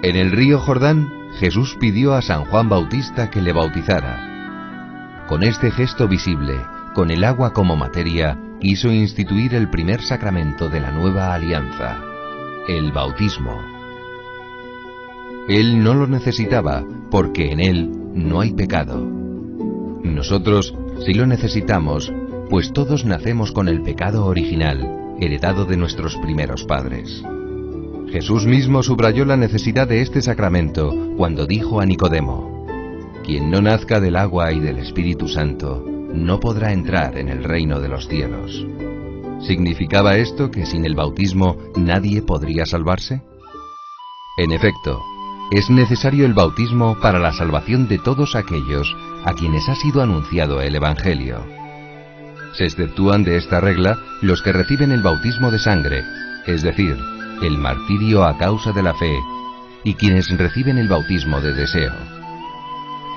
En el río Jordán, Jesús pidió a San Juan Bautista que le bautizara. Con este gesto visible, con el agua como materia, quiso instituir el primer sacramento de la nueva alianza, el bautismo. Él no lo necesitaba, porque en él no hay pecado. Nosotros sí lo necesitamos, pues todos nacemos con el pecado original, heredado de nuestros primeros padres. Jesús mismo subrayó la necesidad de este sacramento cuando dijo a Nicodemo: quien no nazca del agua y del Espíritu Santo no podrá entrar en el reino de los cielos. ¿Significaba esto que sin el bautismo nadie podría salvarse? En efecto, es necesario el bautismo para la salvación de todos aquellos a quienes ha sido anunciado el Evangelio. Se exceptúan de esta regla los que reciben el bautismo de sangre, es decir, el martirio a causa de la fe, y quienes reciben el bautismo de deseo.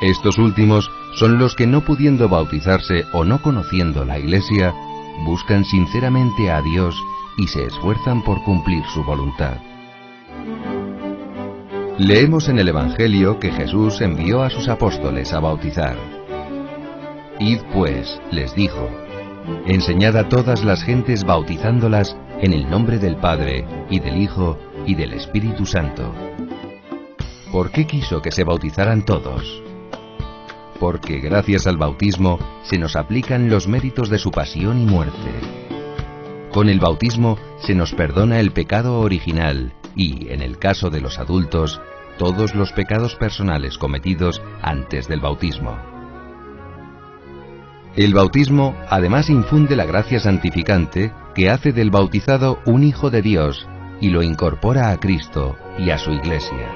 Estos últimos son los que, no pudiendo bautizarse o no conociendo la Iglesia, buscan sinceramente a Dios y se esfuerzan por cumplir su voluntad. Leemos en el Evangelio que Jesús envió a sus apóstoles a bautizar. Id pues, les dijo, enseñad a todas las gentes bautizándolas en el nombre del Padre, y del Hijo, y del Espíritu Santo. ¿Por qué quiso que se bautizaran todos? Porque gracias al bautismo se nos aplican los méritos de su pasión y muerte. Con el bautismo se nos perdona el pecado original y, en el caso de los adultos, todos los pecados personales cometidos antes del bautismo. El bautismo además infunde la gracia santificante que hace del bautizado un hijo de Dios y lo incorpora a Cristo y a su Iglesia.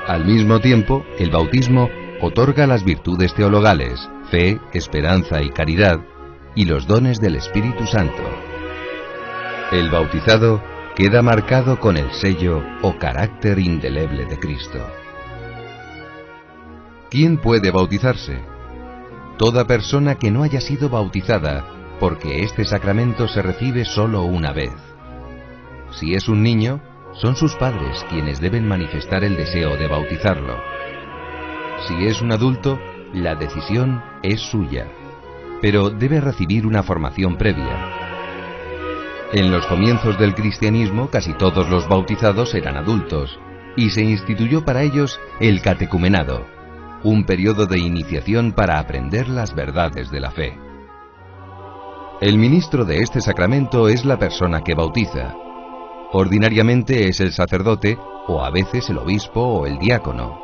Al mismo tiempo, el bautismo otorga las virtudes teologales, fe, esperanza y caridad, y los dones del Espíritu Santo. El bautizado queda marcado con el sello o carácter indeleble de Cristo. ¿Quién puede bautizarse? Toda persona que no haya sido bautizada, porque este sacramento se recibe solo una vez. Si es un niño, son sus padres quienes deben manifestar el deseo de bautizarlo. Si es un adulto, la decisión es suya, pero debe recibir una formación previa. En los comienzos del cristianismo, casi todos los bautizados eran adultos, y se instituyó para ellos el catecumenado, un periodo de iniciación para aprender las verdades de la fe. El ministro de este sacramento es la persona que bautiza. Ordinariamente es el sacerdote, o a veces el obispo o el diácono.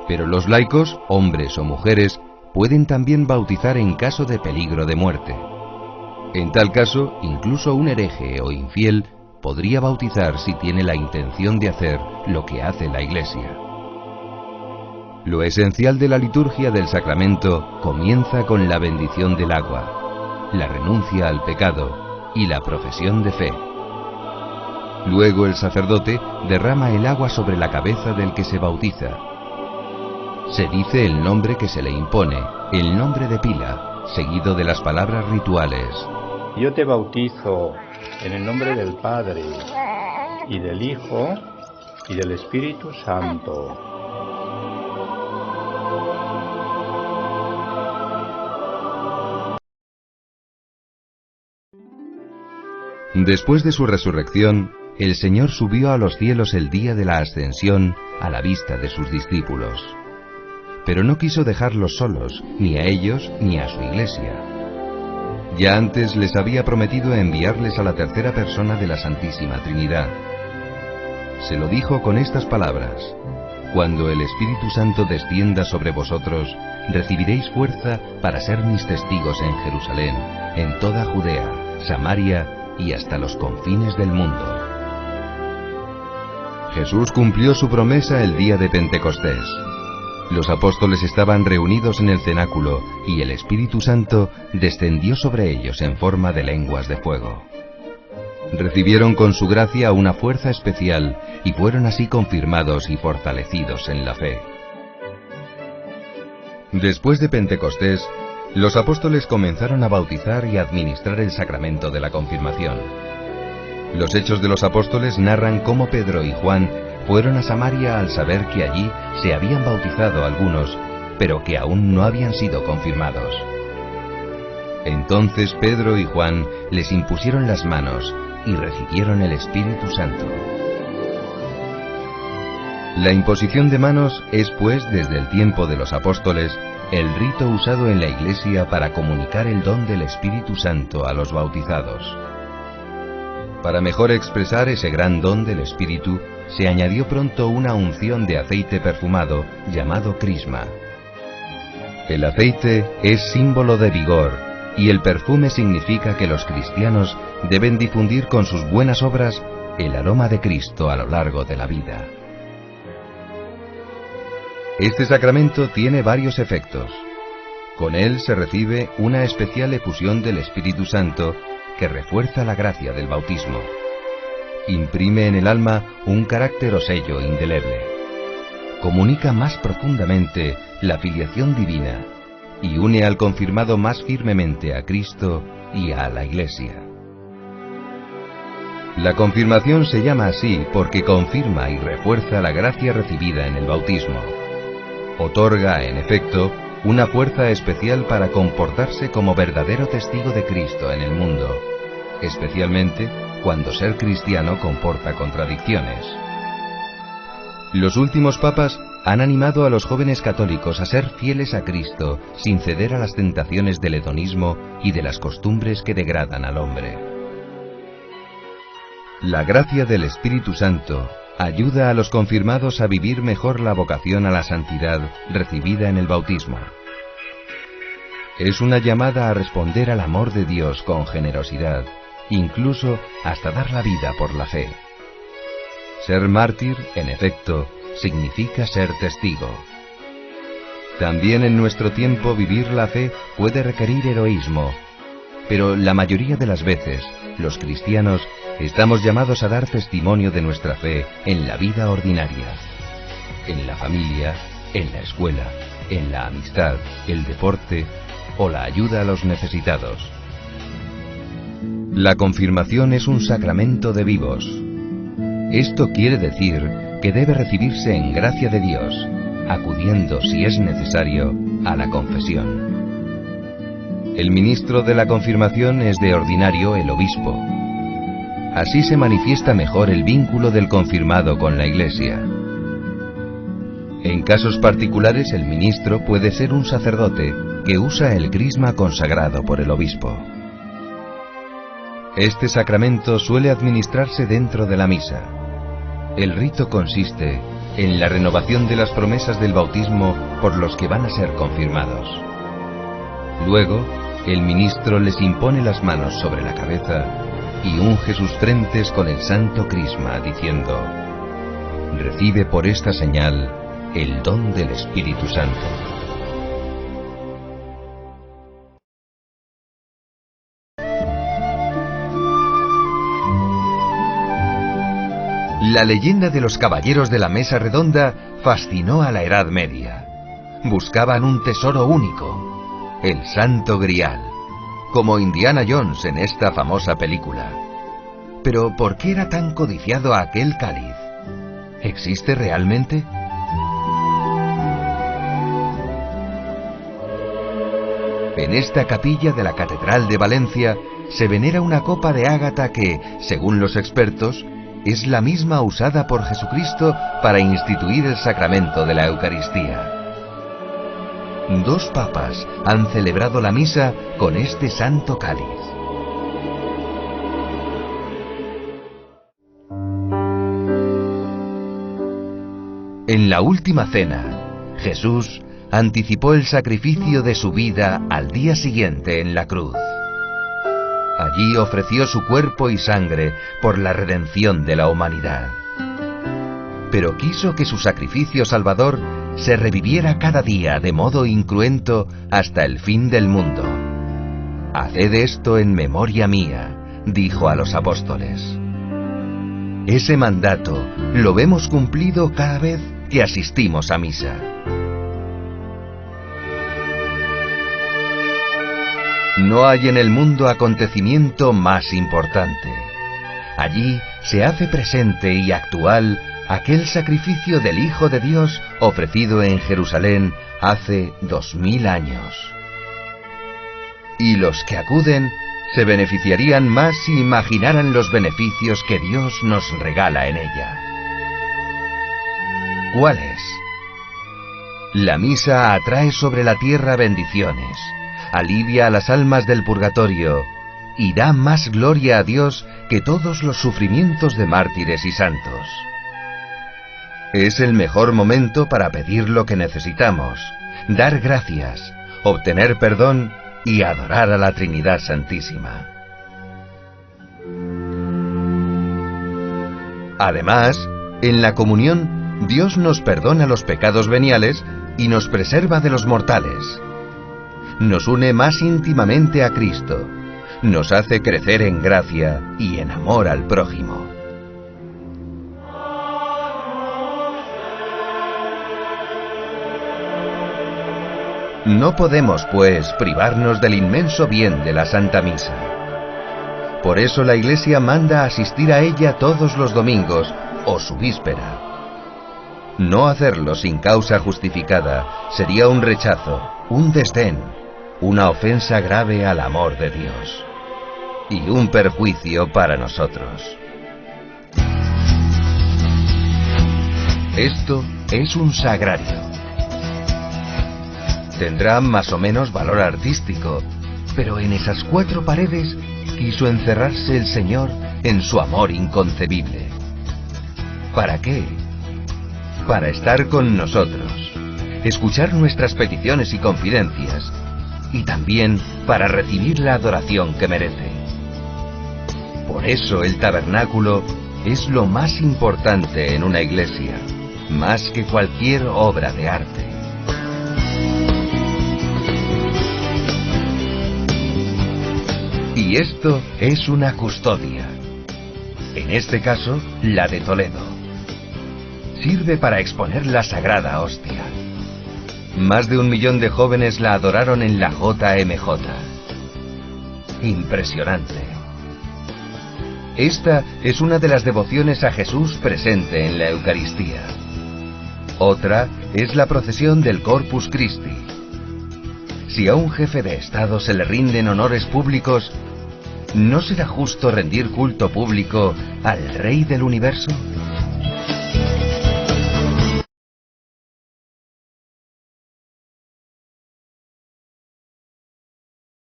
Pero los laicos, hombres o mujeres, pueden también bautizar en caso de peligro de muerte. En tal caso, incluso un hereje o infiel podría bautizar si tiene la intención de hacer lo que hace la Iglesia. Lo esencial de la liturgia del sacramento comienza con la bendición del agua, la renuncia al pecado y la profesión de fe. Luego el sacerdote derrama el agua sobre la cabeza del que se bautiza. Se dice el nombre que se le impone, el nombre de pila, seguido de las palabras rituales. Yo te bautizo en el nombre del Padre, y del Hijo, y del Espíritu Santo. Después de su resurrección, el Señor subió a los cielos el día de la ascensión a la vista de sus discípulos. Pero no quiso dejarlos solos, ni a ellos ni a su Iglesia. Ya antes les había prometido enviarles a la tercera persona de la Santísima Trinidad. Se lo dijo con estas palabras: cuando el Espíritu Santo descienda sobre vosotros, recibiréis fuerza para ser mis testigos en Jerusalén, en toda Judea, Samaria y hasta los confines del mundo. Jesús cumplió su promesa el día de Pentecostés. Los apóstoles estaban reunidos en el cenáculo y el Espíritu Santo descendió sobre ellos en forma de lenguas de fuego. Recibieron con su gracia una fuerza especial y fueron así confirmados y fortalecidos en la fe. Después de Pentecostés, los apóstoles comenzaron a bautizar y a administrar el sacramento de la confirmación. Los Hechos de los Apóstoles narran cómo Pedro y Juan fueron a Samaria al saber que allí se habían bautizado algunos, pero que aún no habían sido confirmados. Entonces Pedro y Juan les impusieron las manos y recibieron el Espíritu Santo. La imposición de manos es, pues, desde el tiempo de los apóstoles, el rito usado en la Iglesia para comunicar el don del Espíritu Santo a los bautizados. Para mejor expresar ese gran don del Espíritu, se añadió pronto una unción de aceite perfumado llamado crisma. El aceite es símbolo de vigor, y el perfume significa que los cristianos deben difundir con sus buenas obras el aroma de Cristo a lo largo de la vida. Este sacramento tiene varios efectos. Con él se recibe una especial efusión del Espíritu Santo que refuerza la gracia del bautismo. Imprime en el alma un carácter o sello indeleble. Comunica más profundamente la filiación divina y une al confirmado más firmemente a Cristo y a la Iglesia. La confirmación se llama así porque confirma y refuerza la gracia recibida en el bautismo. Otorga, en efecto, una fuerza especial para comportarse como verdadero testigo de Cristo en el mundo, especialmente cuando ser cristiano comporta contradicciones. Los últimos papas han animado a los jóvenes católicos a ser fieles a Cristo sin ceder a las tentaciones del hedonismo y de las costumbres que degradan al hombre. La gracia del Espíritu Santo ayuda a los confirmados a vivir mejor la vocación a la santidad recibida en el bautismo. Es una llamada a responder al amor de Dios con generosidad, incluso hasta dar la vida por la fe. Ser mártir, en efecto, significa ser testigo. También en nuestro tiempo vivir la fe puede requerir heroísmo, pero la mayoría de las veces los cristianos estamos llamados a dar testimonio de nuestra fe en la vida ordinaria, en la familia, en la escuela, en la amistad, el deporte o la ayuda a los necesitados. La confirmación es un sacramento de vivos. Esto quiere decir que debe recibirse en gracia de Dios, acudiendo, si es necesario, a la confesión. El ministro de la confirmación es de ordinario el obispo. Así se manifiesta mejor el vínculo del confirmado con la Iglesia. En casos particulares, el ministro puede ser un sacerdote que usa el crisma consagrado por el obispo. Este sacramento suele administrarse dentro de la misa. El rito consiste en la renovación de las promesas del bautismo por los que van a ser confirmados. Luego, el ministro les impone las manos sobre la cabeza y unge sus frentes con el santo crisma, diciendo: recibe por esta señal el don del Espíritu Santo. La leyenda de los caballeros de la mesa redonda fascinó a la Edad Media. Buscaban un tesoro único, el Santo Grial, como Indiana Jones en esta famosa película. Pero ¿por qué era tan codiciado aquel cáliz? ¿Existe realmente? En esta capilla de la Catedral de Valencia se venera una copa de ágata que, según los expertos, es la misma usada por Jesucristo para instituir el sacramento de la Eucaristía. 2 papas han celebrado la misa con este santo cáliz. En la última cena, Jesús anticipó el sacrificio de su vida al día siguiente en la cruz. Allí ofreció su cuerpo y sangre por la redención de la humanidad. Pero quiso que su sacrificio salvador se reviviera cada día de modo incruento hasta el fin del mundo. Haced esto en memoria mía, dijo a los apóstoles. Ese mandato lo vemos cumplido cada vez que asistimos a misa. No hay en el mundo acontecimiento más importante. Allí se hace presente y actual aquel sacrificio del Hijo de Dios ofrecido en Jerusalén hace 2000 años. Y los que acuden se beneficiarían más si imaginaran los beneficios que Dios nos regala en ella. ¿Cuáles? La misa atrae sobre la tierra bendiciones, alivia a las almas del purgatorio y da más gloria a Dios que todos los sufrimientos de mártires y santos. Es el mejor momento para pedir lo que necesitamos, dar gracias, obtener perdón y adorar a la Trinidad Santísima. Además, en la comunión, Dios nos perdona los pecados veniales y nos preserva de los mortales. Nos une más íntimamente a Cristo, nos hace crecer en gracia y en amor al prójimo. No podemos, pues, privarnos del inmenso bien de la Santa Misa. Por eso la Iglesia manda asistir a ella todos los domingos o su víspera. No hacerlo sin causa justificada sería un rechazo, un desdén, una ofensa grave al amor de Dios y un perjuicio para nosotros. Esto es un sagrario. Tendrá más o menos valor artístico, pero en esas 4 paredes quiso encerrarse el Señor en su amor inconcebible. ¿Para qué? Para estar con nosotros, escuchar nuestras peticiones y confidencias, y también para recibir la adoración que merece. Por eso el tabernáculo es lo más importante en una iglesia, más que cualquier obra de arte. Y esto es una custodia. En este caso, la de Toledo. Sirve para exponer la sagrada hostia. Más de 1 millón de jóvenes la adoraron en la JMJ. Impresionante. Esta es una de las devociones a Jesús presente en la Eucaristía. Otra es la procesión del Corpus Christi. Si a un jefe de Estado se le rinden honores públicos, ¿no será justo rendir culto público al Rey del Universo?